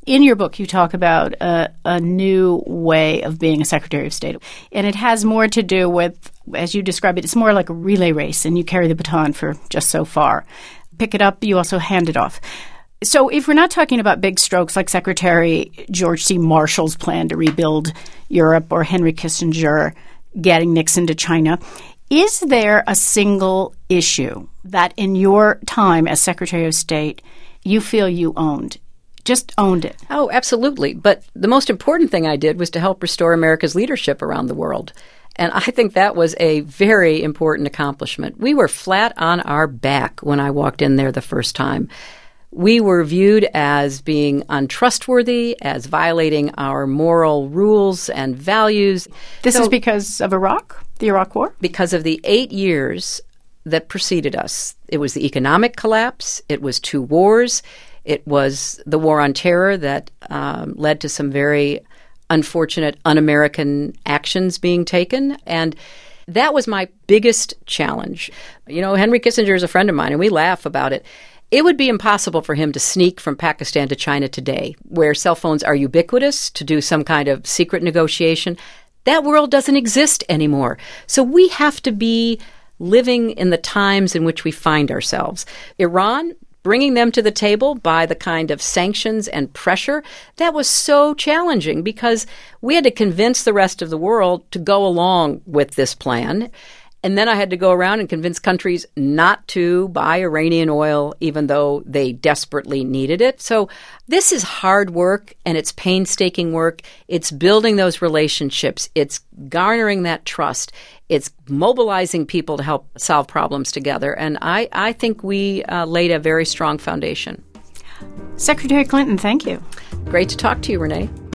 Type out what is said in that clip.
In your book, you talk about a new way of being a Secretary of State. And it has more to do with, as you describe it, it's more like a relay race, and you carry the baton for just so far. Pick it up, you also hand it off. So if we're not talking about big strokes like Secretary George C. Marshall's plan to rebuild Europe or Henry Kissinger getting Nixon to China, is there a single issue that in your time as Secretary of State you feel you owned? Just owned it. Oh, absolutely. But the most important thing I did was to help restore America's leadership around the world. And I think that was a very important accomplishment. We were flat on our back when I walked in there the first time. We were viewed as being untrustworthy, as violating our moral rules and values. This is because of Iraq, the Iraq War? Because of the 8 years that preceded us. It was the economic collapse. It was 2 wars. It was the war on terror that led to some very unfortunate un-American actions being taken. And that was my biggest challenge. You know, Henry Kissinger is a friend of mine, and we laugh about it. It would be impossible for him to sneak from Pakistan to China today, where cell phones are ubiquitous, to do some kind of secret negotiation. That world doesn't exist anymore. So we have to be living in the times in which we find ourselves. Iran, bringing them to the table by the kind of sanctions and pressure, that was so challenging because we had to convince the rest of the world to go along with this plan. And then I had to go around and convince countries not to buy Iranian oil, even though they desperately needed it. So this is hard work, and it's painstaking work. It's building those relationships. It's garnering that trust. It's mobilizing people to help solve problems together. And I think we laid a very strong foundation. Secretary Clinton, thank you. Great to talk to you, Renee.